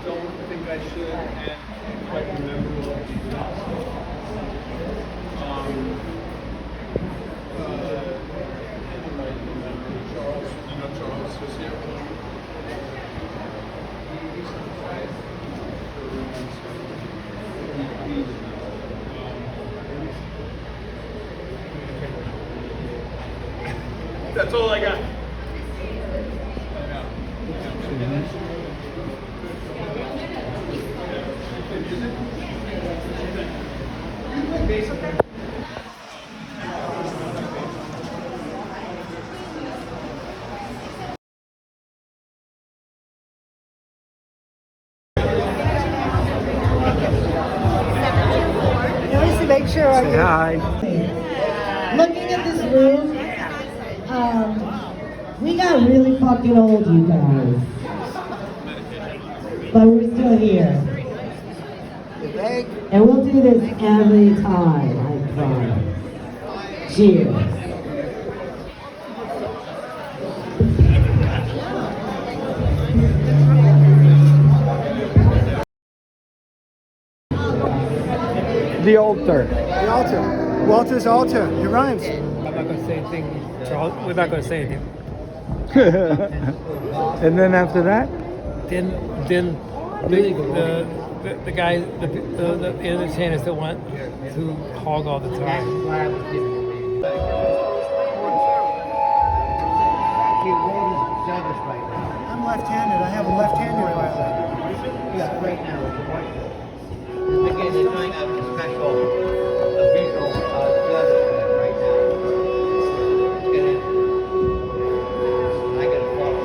don't think I should, and quite remember what he does. Charles, you know Charles was here. That's all I got. Make sure I Say hi. Looking at this room, we got really fucking old, you guys. But we're still here. And we'll do this every time, I promise. Cheers. The altar. The altar. Walter's altar. It rhymes. I'm not going to say anything, Charles. We're not going to say anything. And then after that? Then the guy, the entertainers that want to hog all the time. I'm left-handed. I have a left-handed violin. Yeah, right now. Again, they're doing a special visual judge right now. I gotta follow.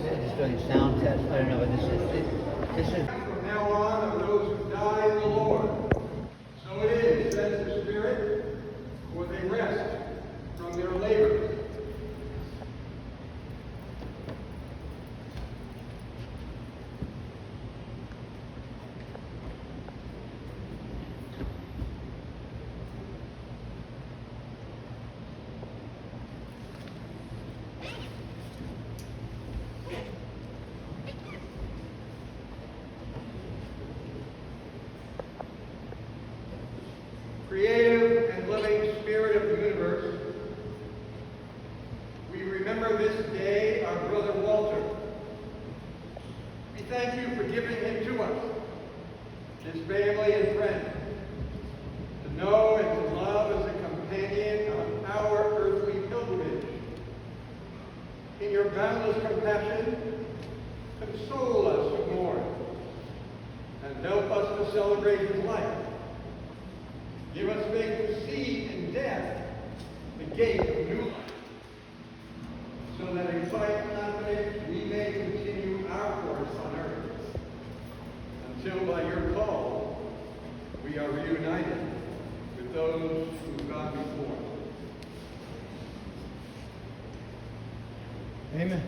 They're just doing sound tests. I don't know, but this is. From now on of those who die in the Lord. So it is, says the Spirit, for they rest from their labor. Creative and living Spirit of the universe, we remember this day our brother Walter. We thank you for giving him to us, his family and friends, to know and to love as a companion on our earthly pilgrimage. In your boundless compassion, console us who mourn, and help us to celebrate his life. Give us faith to see in death the gate of new life, so that in quiet confidence we may continue our course on earth, until by your call we are reunited with those who've gone before. Amen.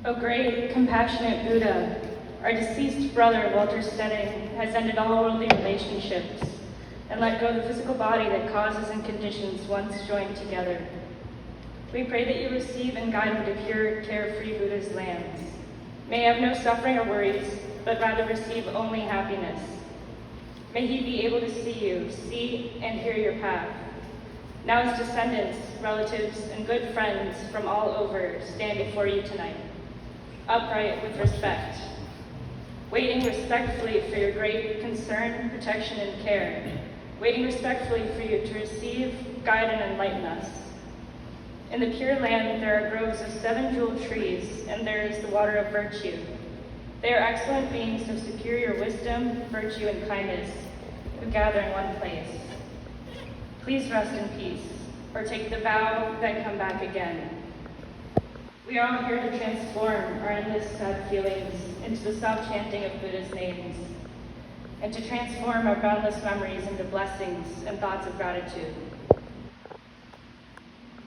O great, compassionate Buddha, our deceased brother, Walter G.Steding, has ended all worldly relationships and let go the physical body that causes and conditions once joined together. We pray that you receive and guide him to pure, carefree Buddha's lands. May he have no suffering or worries, but rather receive only happiness. May he be able to see you, see and hear your path. Now his descendants, relatives, and good friends from all over stand before you tonight, upright with respect, waiting respectfully for your great concern, protection, and care, waiting respectfully for you to receive, guide, and enlighten us. In the Pure Land there are groves of 7 jeweled trees, and there is the water of virtue. They are excellent beings of superior wisdom, virtue, and kindness, who gather in one place. Please rest in peace, or take the vow that come back again. We are all here to transform our endless sad feelings into the soft chanting of Buddha's names. and to transform our boundless memories into blessings and thoughts of gratitude.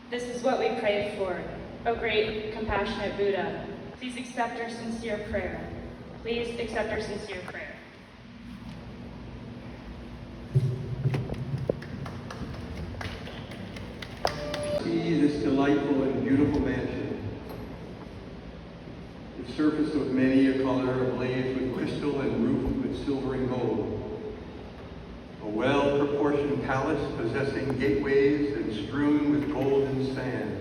This is what we pray for. O great, compassionate Buddha, please accept our sincere prayer. Please accept our sincere prayer. See this delightful and beautiful mansion. Its surface of many a color, ablaze with crystal and roof with silvering gold. A well-proportioned palace possessing gateways and strewn with golden sand.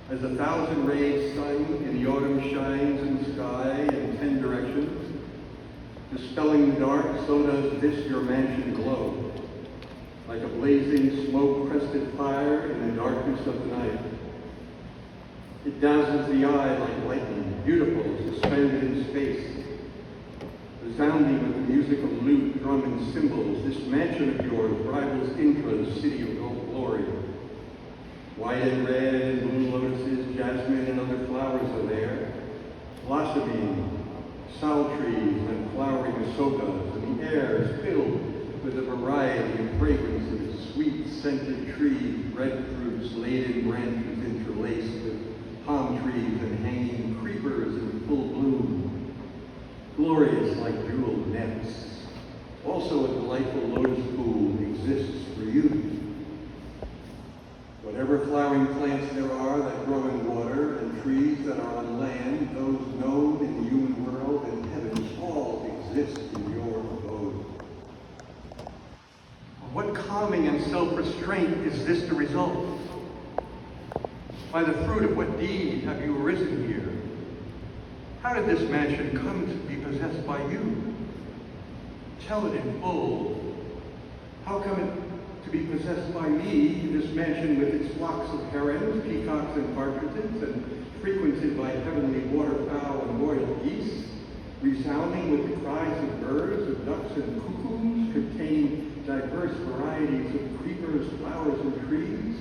As 1,000-rayed sun in the autumn shines in the sky in 10 directions, dispelling the dark, so does this your mansion glow, like a blazing smoke-crested fire in the darkness of the night. It dazzles the eye like lightning, beautiful, suspended in space. Resounding with the music of lute, drum, and cymbals, this mansion of yours rivals Inca's city of glory. White and red and blue lotuses, jasmine and other flowers are there, blossoming, sal trees and flowering asokas, and the air is filled with a variety of fragrances, sweet scented trees, breadfruits, laden branches interlaced with palm trees and hanging creepers in full bloom, glorious like jeweled nets. Also a delightful lotus pool exists for you. Whatever flowering plants there are that grow in water and trees that are on land, those known in the human world and heavens, all exist in your abode. What calming and self-restraint is this the result? By the fruit of what deed have you arisen here? How did this mansion come to be possessed by you? Tell it in full. How come it to be possessed by me, this mansion with its flocks of herons, peacocks, and partridges, and frequented by heavenly waterfowl and royal geese, resounding with the cries of birds, of ducks, and cuckoos, containing diverse varieties of creepers, flowers, and trees,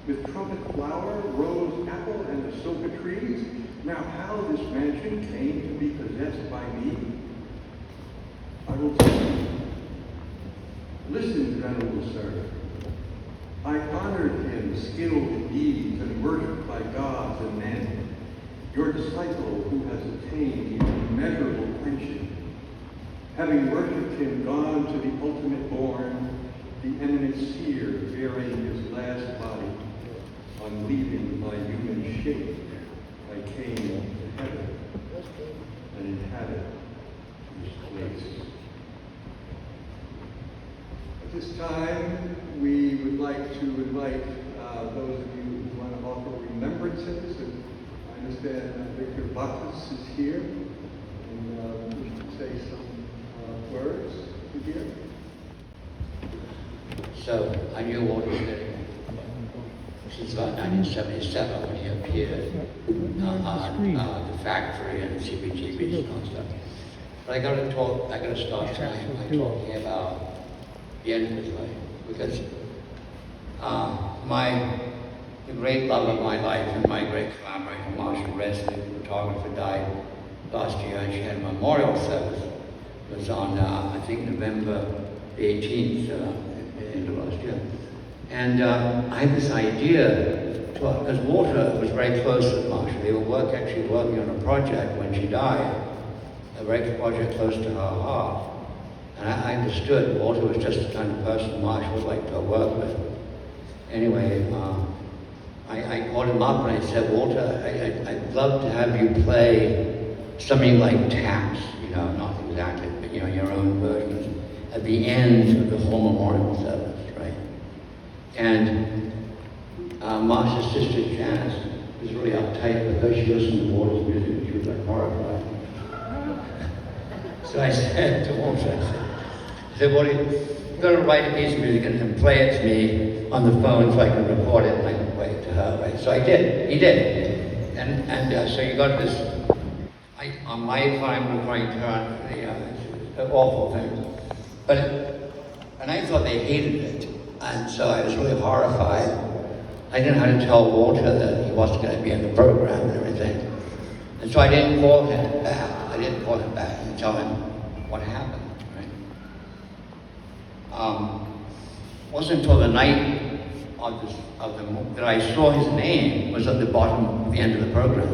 with trumpet flower, rose, apple, and asoka trees? Now how this mansion came to be possessed by me, I will tell you. Listen, venerable sir. I honored him, skilled in deeds and worshipped by gods and men, your disciple who has attained immeasurable friendship. Having worshipped him, gone to the ultimate bourne, the eminent seer bearing his last body, on leaving my human shape, I came to heaven and inhabit this place. At this time, we would like to invite those of you who want to offer remembrances. And I understand Victor Bacchus is here, and we should say some words to hear. So I knew Walter Steding since about 1977 when he appeared on the factory and CBGBs and all stuff. But I got to start tonight by talking about the end of his life, because the great love of my life and my great collaborator, Marsha Resley, the photographer, died last year, and she had a memorial service. It was on, I think, November the 18th, at the end of last year. And I had this idea, because Walter was very close with Marsha. They were actually working on a project when she died, a very project close to her heart. And I understood Walter was just the kind of person Marsha would like to work with. Anyway, I called him up and I said, Walter, I'd love to have you play something like taps, not exactly, but your own versions, at the end of the whole memorial service, right? And Marsha's sister Janice was really uptight because she listened to Walter's music and she was like horrified. So I said to Walter, I said, well, you've got to write a piece of music and play it to me on the phone so I can record it and I can play it to her, right? So I did. He did. And so you got this, on my time recording to her, the awful thing. And I thought they hated it. And so I was really horrified. I didn't know how to tell Walter that he wasn't going to be in the program and everything. And so I didn't call him back. I didn't call him back and tell him what happened, right? Wasn't until the night that I saw his name was at the bottom, the end of the program.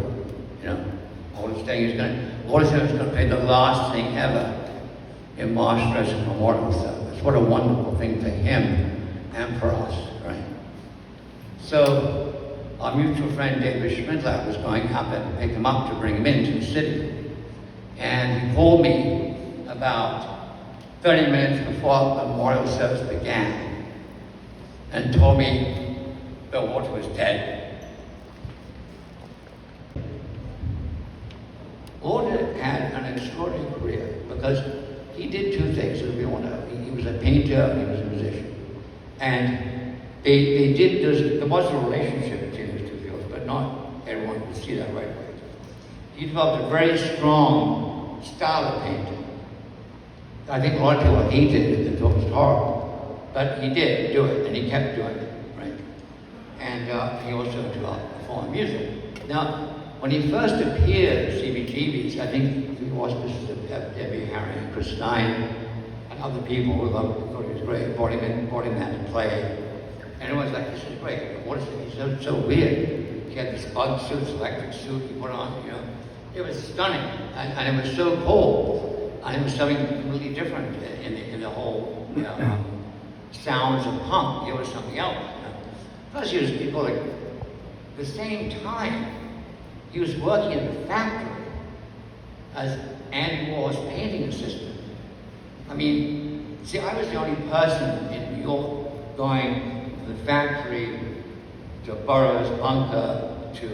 You know, G.Steding was going to play the last thing ever in Marshall's memorial service. What a wonderful thing for him and for us, right? So our mutual friend David Schmidtler was going up and pick him up to bring him into the city. And he called me about 30 minutes before the memorial service began and told me Bill Walter was dead. Walter had an extraordinary career because he did two things, as we all know. He was a painter and he was a musician. And there was a relationship between those two fields, but not everyone could see that right away. He developed a very strong style of painting. I think a lot of people hated it and thought it was horrible, but he did do it, and he kept doing it, right? And he also developed performing music. Now, when he first appeared at CBGB's, I think the auspices of Debbie Harry and Chris Stein and other people who thought he was great, brought him in to play. And it was like, this is great. What is it? He's so weird. He had this bug suit, this electric suit he put on, you know. It was stunning, and it was so cool. And it was something completely different in the whole, you know, sounds of punk. It was something else. You know? Plus, he was people like, at the same time, he was working in the factory as Andy Warhol's painting assistant. I mean, see, I was the only person in New York going from the factory to Burroughs Bunker to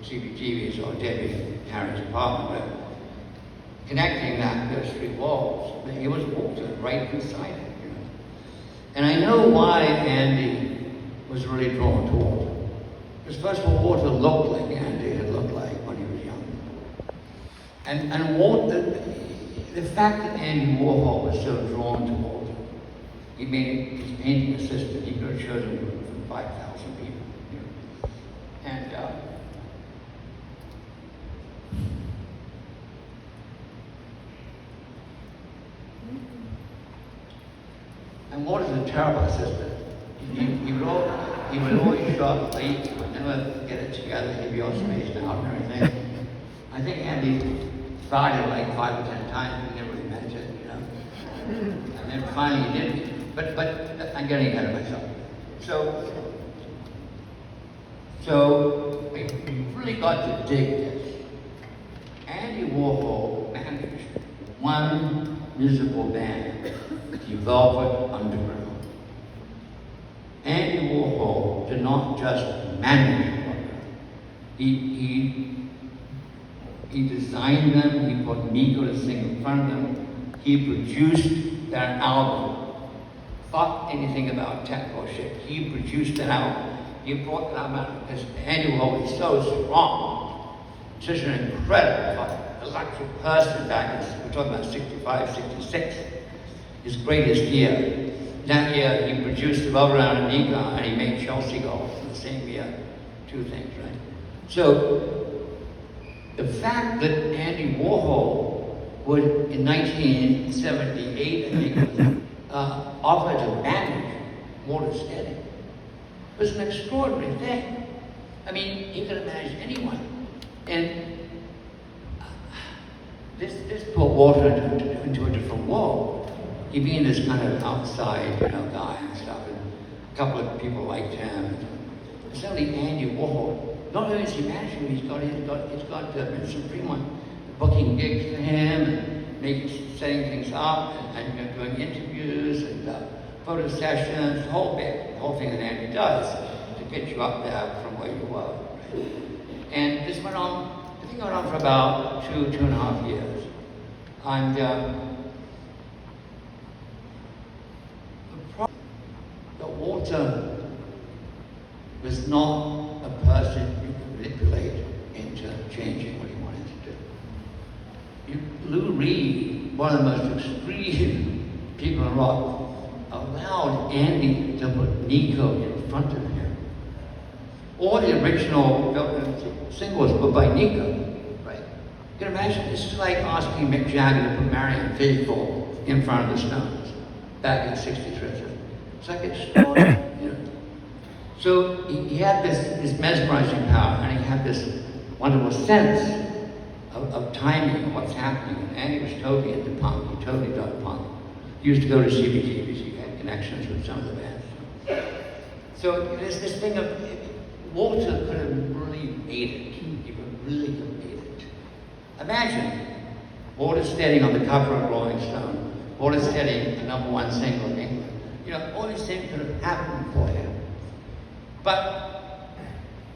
CBGB's or Debbie Harry's apartment, connecting those three walls. He was Walter right beside it, you know. And I know why Andy was really drawn to Walter. Because first of all, Walter looked like Andy had looked like when he was young. And Walter, the fact that Andy Warhol was so drawn to Walter, he made his painting assistant. He could have chosen from 5,000 people, you know. And Walter's a terrible assistant. He would always show up late, he would never get it together, he'd be all spaced out and everything. I think Andy tried it like 5 or 10 times, but never really meant it, you know. And then finally he did. But I'm getting ahead of myself. So we really got to dig this. Andy Warhol managed one musical band, the Velvet Underground. Andy Warhol did not just manage the program. He designed them, he put Nico to sing in front of them, he produced their album. Fuck anything about techno shit. He produced that album. He brought that album out because Andy Warhol was so strong, such an incredible electric person back in, we're talking about 65, 66, his greatest year. That year, he produced the Velvet Underground and Nico, and he made Chelsea go in the same year. Two things, right? So, the fact that Andy Warhol would, in 1978, I think it was, offer to manage G.Steding was an extraordinary thing. I mean, he could have managed anyone. And this put Walter into a different world. He being this kind of outside, you know, guy and stuff, and a couple of people liked him. And suddenly Andy Warhol, not only is he managing him, he's got Vincent Fremont booking gigs for him and setting things up and doing interviews and photo sessions, the whole thing that Andy does to get you up there from where you were. Right? And this went on, I think it went on for about 2.5 years. And Walter was not a person you could manipulate into changing what he wanted to do. Lou Reed, one of the most extreme people in rock, allowed Andy to put Nico in front of him. All the original singles were by Nico, right? can imagine, this is like asking Mick Jagger to put Marianne Faithfull in front of the Stones back in '63. It's like extraordinary, you know. So he had this mesmerizing power, and he had this wonderful sense of timing and what's happening. And Andy was totally into punk. He totally dug punk. He used to go to CBGBs. He had connections with some of the bands. So there's this thing of Walter could have really made it. He really could have made it. Imagine Walter Stedding on the cover of Rolling Stone. Walter Stedding, the #1 single in England. You know, all these things could have happened for him. But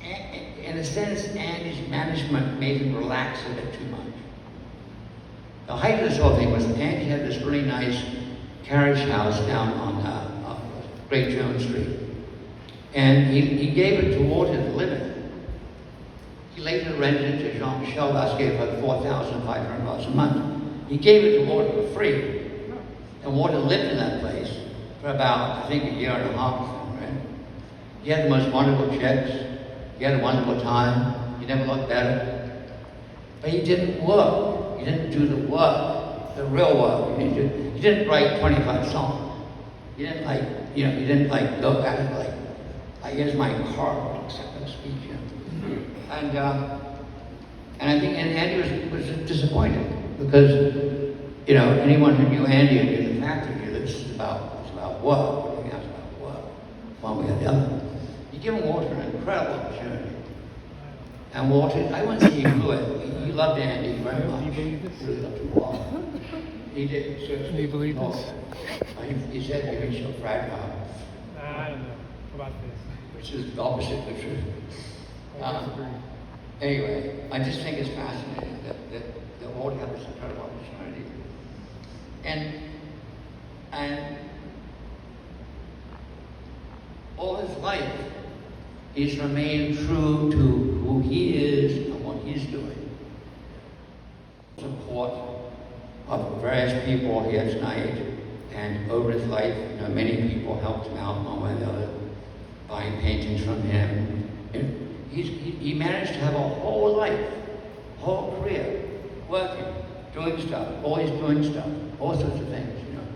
in a sense, Andy's management made him relax a bit too much. The height of this whole thing was Andy had this really nice carriage house down on Great Jones Street. And he gave it to Walter to live in. He later rented it to Jean-Michel Bas, gave her $4,500 a month. He gave it to Walter for free. And Walter lived in that place for about, I think, a year and a half, right? He had the most wonderful checks. He had a wonderful time. He never looked better. But he didn't work. He didn't do the work, the real work. He didn't write 25 songs. He didn't he didn't look at it like, here's my card, accept the speech. You know? And I think Andy was disappointed because, you know, anyone who knew Andy and knew the factory knew that this is about work. Everything else about work, one way or the other. You give Walter an incredible opportunity. And Walter, I wouldn't say he blew it. He loved Andy very much. Do you believe this? He really loved him a lot. He did. Seriously. Do you believe this? He said he was so fragile. I don't know about this. Which is the opposite of the truth. Anyway, I just think it's fascinating that Walter had this incredible opportunity. And all his life, he's remained true to who he is and what he's doing. Support of various people here tonight, and over his life, you know, many people helped him out one way or the other, buying paintings from him. And he managed to have a whole life, a whole career, working, doing stuff, always doing stuff, all sorts of things, you know.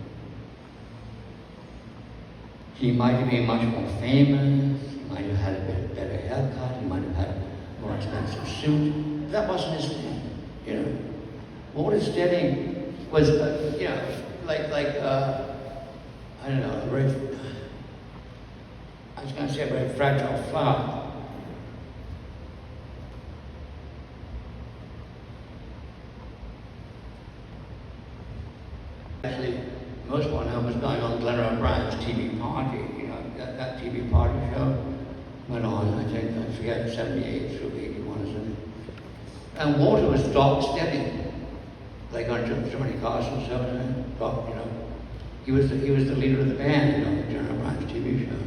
He might have been much more famous, he might have had a bit better haircut, he might have had a more expensive suit. That wasn't his thing, you know. Walter Stedding was, you know, I don't know, I was going to say a very fragile flower. Actually, most one of them was going on Glenn O'Brien's TV party. You know, that TV party show went on, I think, I forget, 78 through 81 or something. And Walter was Doc Stedding, like on Johnny Carson's show, Doc, you know. He was the leader of the band, you know, Glenn O'Brien's TV show,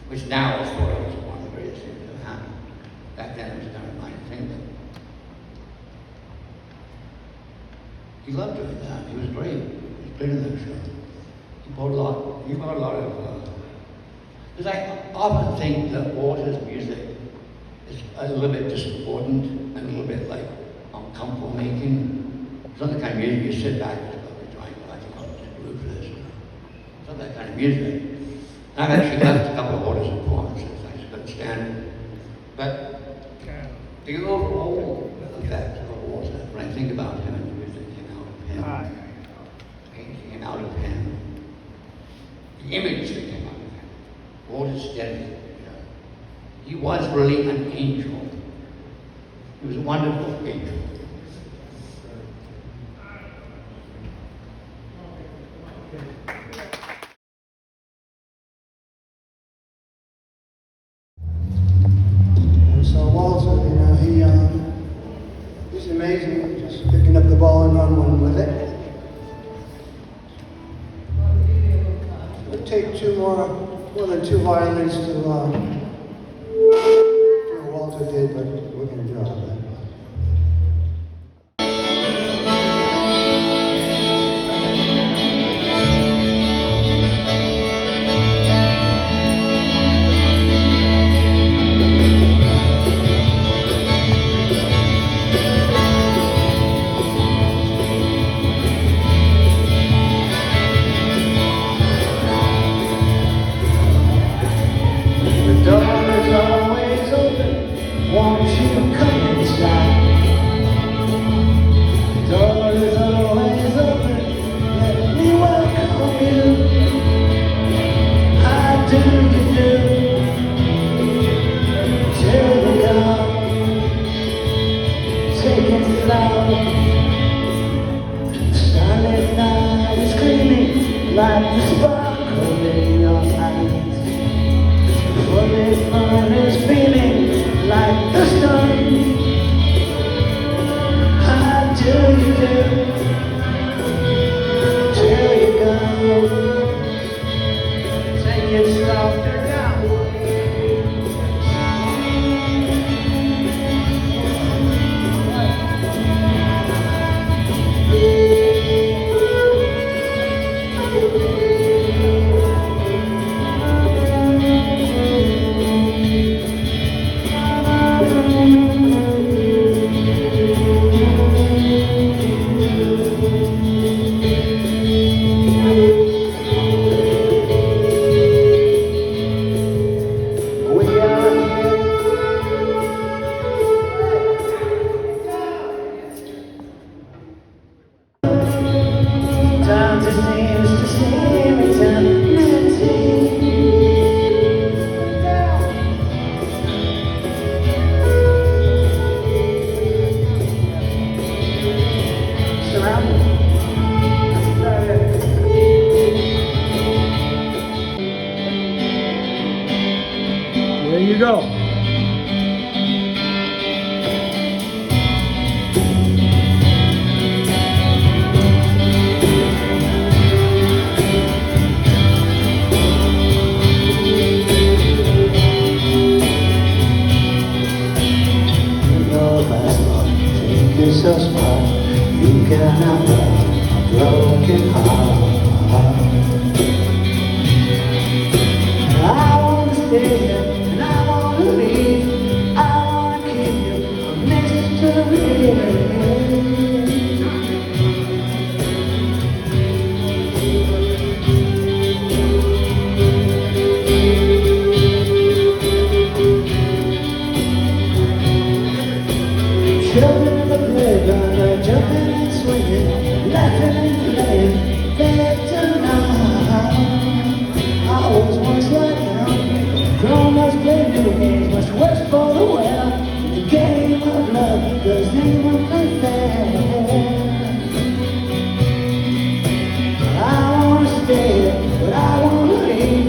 which now is thought of as one of the greatest things that ever happened. Back then it was kind of a minor thing, but he loved doing that. He was great. Great in that show. He brought a lot of, because I often think that Walter's music is a little bit discordant and a little bit like uncomfortable making. It's not the kind of music you sit back and go, I think I'll just root for this. It's not that kind of music. I've actually left a couple of Walter's performances. I just couldn't stand it. But the overall effect of Walter, when I think about him and the music that came out of him, came out of him, the image that came out of him, Walter Stedding, you know, he was really an angel. He was a wonderful angel. And so Walter, you know, he's amazing, just picking up the ball and run one with it. It'll take more than two violins to do what Walter did, but we're going to do all that. till you go. Say it's softer now. Time to seems to seem eternity. Surrounded. There you go. Take yourself smart. You cannot love a broken heart. I wanna stay here and I wanna leave. I wanna keep you a mystery. Children in the playground are jumping and swinging, laughing and playing, there tonight. I was once like them, grown-ups play new games, much worse for the wear. The game of love, cause they won't play fair. I wanna stay, but I wanna leave.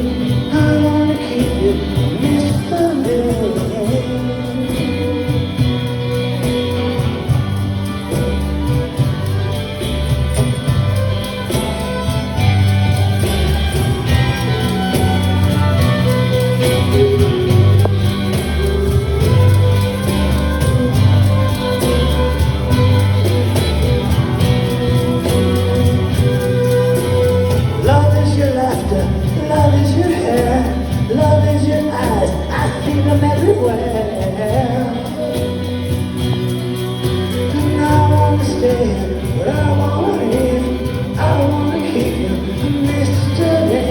I wanna keep you a mystery. Love is your laughter, love is your hair, love is your eyes, I see them everywhere. And I wanna stay, but I wanna leave, I wanna keep you a mystery.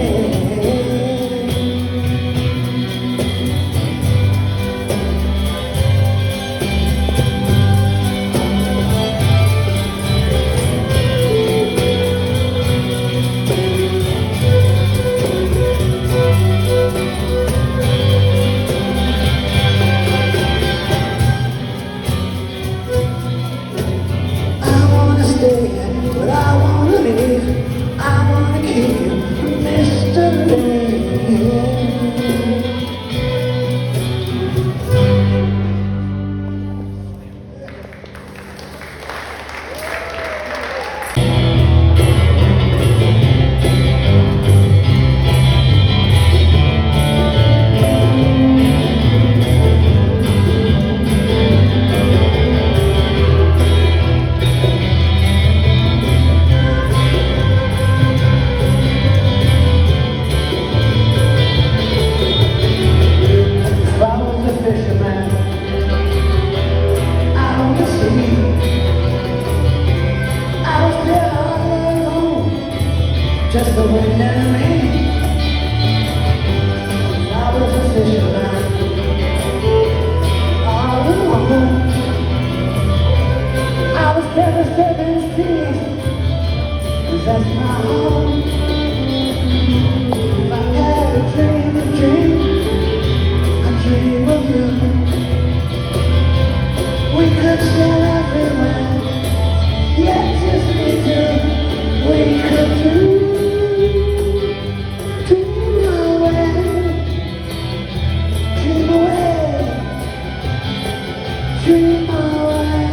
I wanna stay, but I wanna leave. I wanna keep you a mystery. If I was a fisherman out on the sea, I was there all alone, just the wind and rain. If I was a fisherman all alone, I was there for 7 seas, 'cause that's my home. If I had a dream, I dream of you. We could sail everywhere, yes, yes we do. We could dream away, dream away, dream away.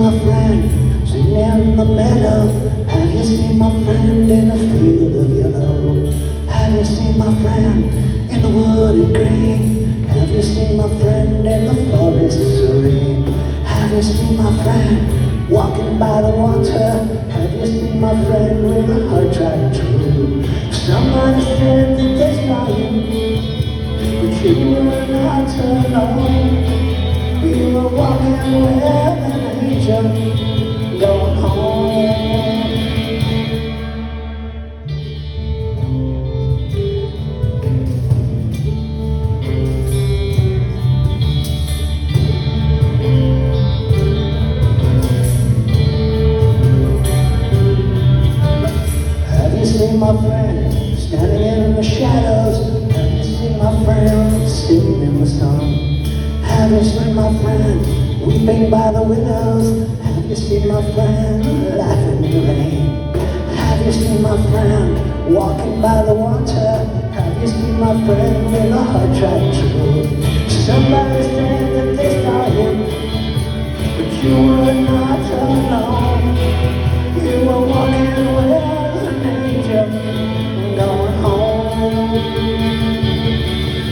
my friend sitting in the meadow? Have you seen my friend in a field of yellow? Have you seen my friend in the wooded green? Have you seen my friend in the forest serene? Have you seen my friend walking by the water? Have you seen my friend with a heart tried true? Somebody said that they saw you, but you were not alone. You were walking with an angel, going home. Have you seen my friend standing in the shadows? Have you seen my friend sitting in the sun? Have you seen my friend weeping by the willows? Have you seen my friend laughing in the rain? Have you seen my friend walking by the water? Have you seen my friend with a heart tried true? Somebody said that they saw him, but you were not alone. You were walking with an angel, going home.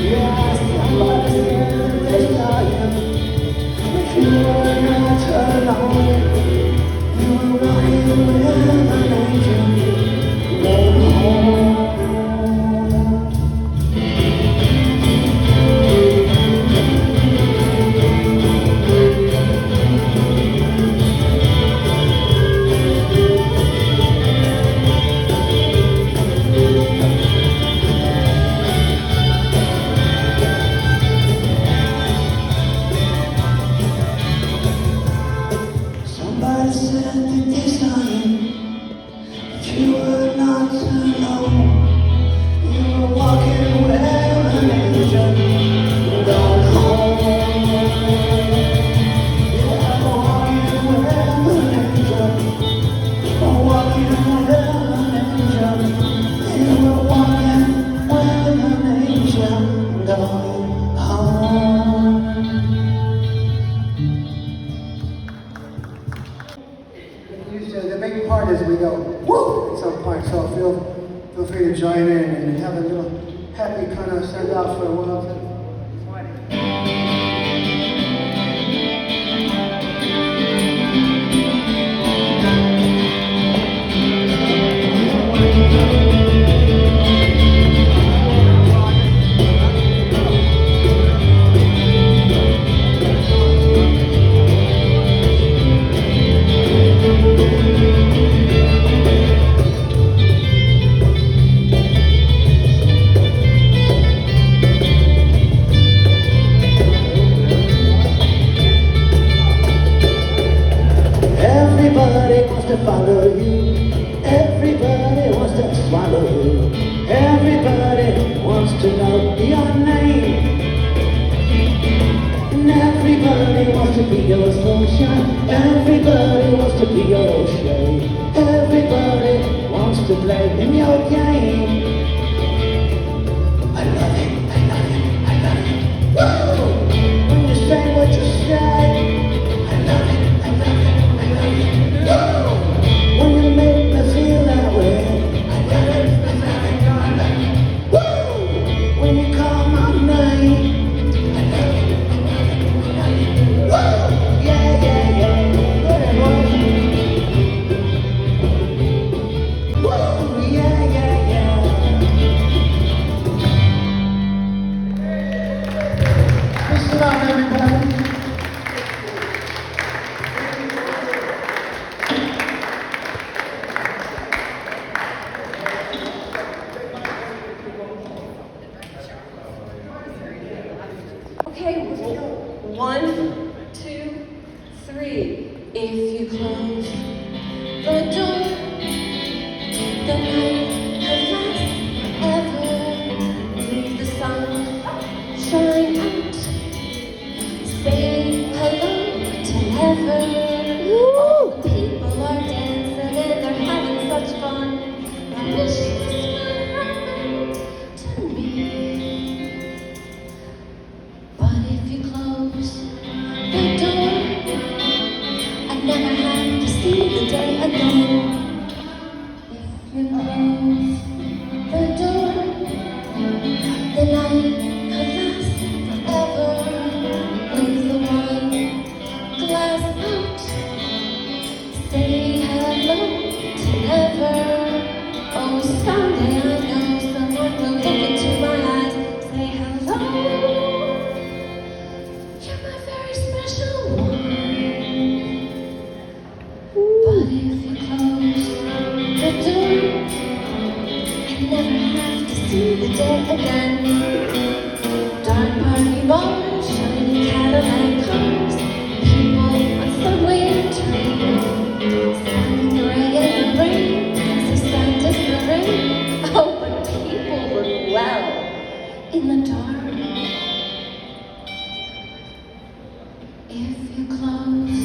Yeah, somebody said that they saw you, but you were not alone. You were walking with an angel, going home. Somebody said that they saw you, but you were not alone. You were walking with an angel, going home. Yeah, walking with an angel, walking with an angel. You were walking with an angel, going home. The big part is we go whoop at some point, so feel free to join in and have a little happy kind of send off for a while. Everybody wants to follow you. Everybody wants to swallow you. Everybody wants to know your name. And everybody wants to be your sunshine. Everybody wants to be your shade. Everybody wants to play in your game. I love it, I love it, I love it. Woo! When you say what you say, I love it, I love it, I love it. Woo! When you make me feel that way, I love it, I love it, I love it. Woo! When you call my name, I love it, I love it, I love it. Woo! Yeah, yeah, yeah. Woo! Yeah, yeah, yeah. Listen up, everybody. Okay, 1, 2, 3. If you close the door, the night has last ever. Leave the sun shine out. Say hello to heaven. All the people are dancing and they're having such fun. I wish this would happen to me. But if you close the door, I never if you close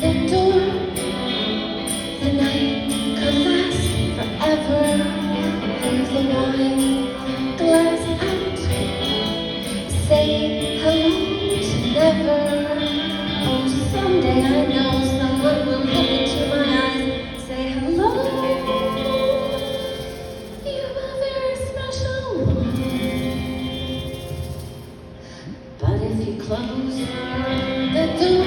the door, the night could last forever. Leave the wine glass out, say hello to never. Oh, someday I know someone will look into my eyes, say hello. You're a very special one. But if you close the door,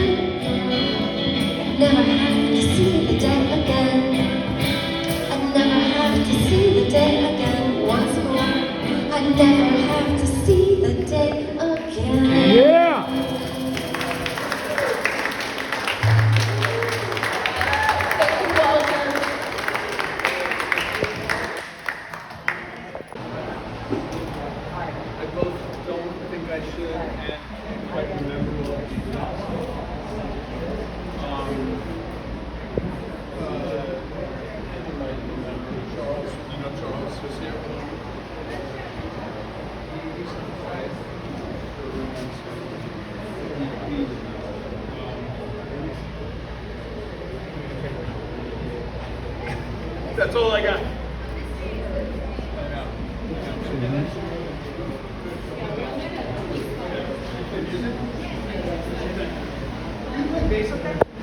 I'd never have to see the day again. I'd never have to see the day again once more. I'd never have to see the day again. Yeah! Thank you, Walter. I both don't think I should and quite remember what we did. Charles, you know Charles was here. That's all I got. Basic.